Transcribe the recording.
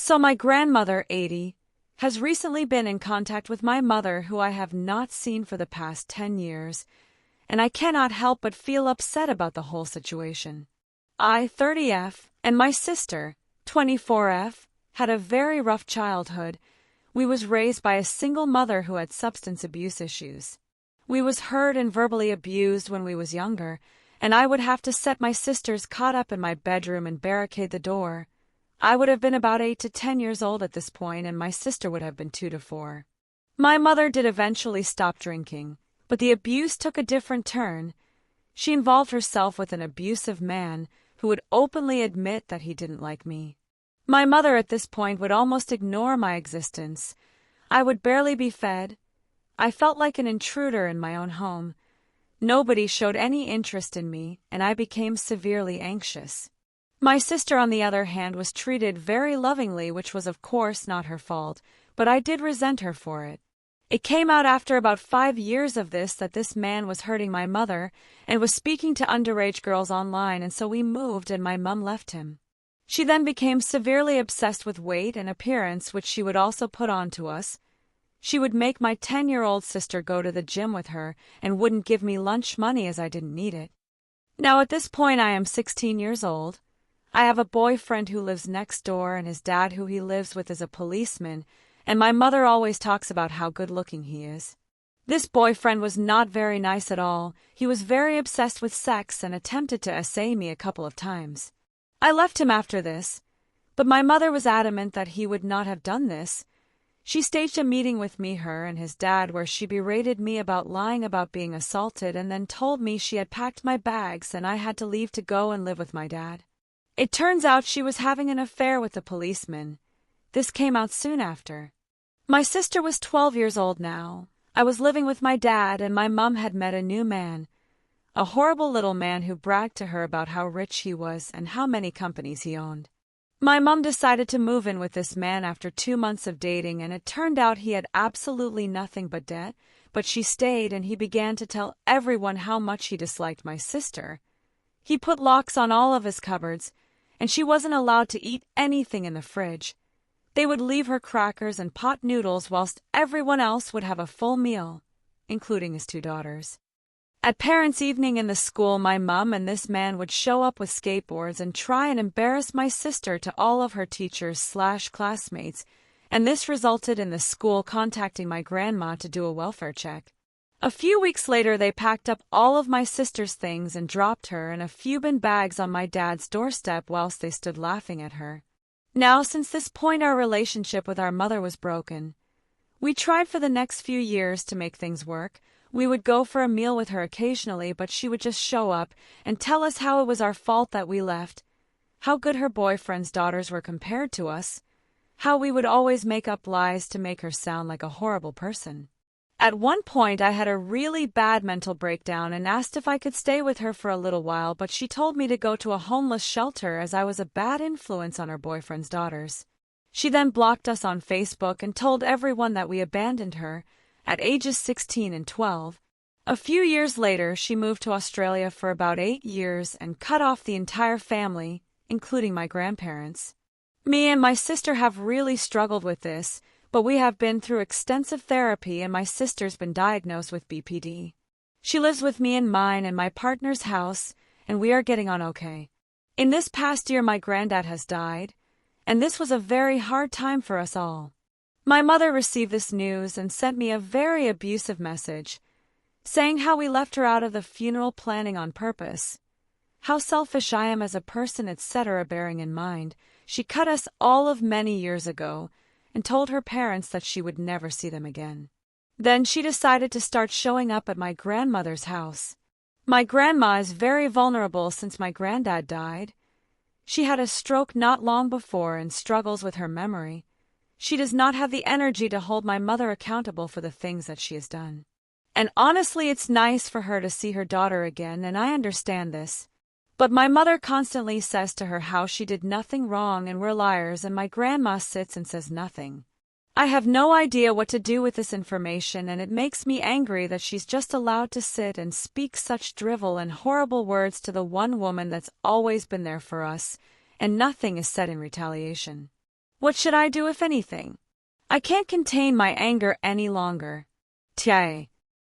So my grandmother, 80, has recently been in contact with my mother, who I have not seen for the past 10 years, and I cannot help but feel upset about the whole situation. I, 30F, and my sister, 24F, had a very rough childhood. We was raised by a single mother who had substance abuse issues. We was hurt and verbally abused when we was younger, and I would have to set my sisters caught up in my bedroom and barricade the door. I would have been about 8 to 10 years old at this point, and my sister would have been 2 to 4. My mother did eventually stop drinking, but the abuse took a different turn. She involved herself with an abusive man who would openly admit that he didn't like me. My mother at this point would almost ignore my existence. I would barely be fed. I felt like an intruder in my own home. Nobody showed any interest in me, and I became severely anxious. My sister, on the other hand, was treated very lovingly, which was of course not her fault, but I did resent her for it. It came out after about 5 years of this that this man was hurting my mother and was speaking to underage girls online, and so we moved and my mum left him. She then became severely obsessed with weight and appearance, which she would also put on to us. She would make my 10-year-old sister go to the gym with her and wouldn't give me lunch money as I didn't need it. Now at this point I am 16 years old. I have a boyfriend who lives next door, and his dad, who he lives with, is a policeman, and my mother always talks about how good-looking he is. This boyfriend was not very nice at all. He was very obsessed with sex and attempted to essay me a couple of times. I left him after this, but my mother was adamant that he would not have done this. She staged a meeting with me, her, and his dad, where she berated me about lying about being assaulted and then told me she had packed my bags and I had to leave to go and live with my dad. It turns out she was having an affair with the policeman. This came out soon after. My sister was 12 years old now. I was living with my dad, and my mum had met a new man, a horrible little man who bragged to her about how rich he was and how many companies he owned. My mum decided to move in with this man after 2 months of dating, and it turned out he had absolutely nothing but debt, but she stayed, and he began to tell everyone how much he disliked my sister. He put locks on all of his cupboards, and she wasn't allowed to eat anything in the fridge. They would leave her crackers and pot noodles whilst everyone else would have a full meal, including his 2 daughters. At parents' evening in the school, my mum and this man would show up with skateboards and try and embarrass my sister to all of her teachers/classmates, and this resulted in the school contacting my grandma to do a welfare check. A few weeks later, they packed up all of my sister's things and dropped her in a few bin bags on my dad's doorstep whilst they stood laughing at her. Now, since this point, our relationship with our mother was broken. We tried for the next few years to make things work. We would go for a meal with her occasionally, but she would just show up and tell us how it was our fault that we left, how good her boyfriend's daughters were compared to us, how we would always make up lies to make her sound like a horrible person. At one point, I had a really bad mental breakdown and asked if I could stay with her for a little while, but she told me to go to a homeless shelter as I was a bad influence on her boyfriend's daughters. She then blocked us on Facebook and told everyone that we abandoned her at ages 16 and 12. A few years later, she moved to Australia for about 8 years and cut off the entire family, including my grandparents. Me and my sister have really struggled with this, but we have been through extensive therapy, and my sister's been diagnosed with BPD. She lives with me in mine and my partner's house, and we are getting on okay. In this past year, my granddad has died, and this was a very hard time for us all. My mother received this news and sent me a very abusive message, saying how we left her out of the funeral planning on purpose, how selfish I am as a person, etc. Bearing in mind, she cut us all of many years ago, and told her parents that she would never see them again. Then she decided to start showing up at my grandmother's house. My grandma is very vulnerable since my granddad died. She had a stroke not long before and struggles with her memory. She does not have the energy to hold my mother accountable for the things that she has done. And honestly, it's nice for her to see her daughter again, and I understand this. But my mother constantly says to her how she did nothing wrong and we're liars, and my grandma sits and says nothing. I have no idea what to do with this information, and it makes me angry that she's just allowed to sit and speak such drivel and horrible words to the one woman that's always been there for us, and nothing is said in retaliation. What should I do if anything? I can't contain my anger any longer. AITAH.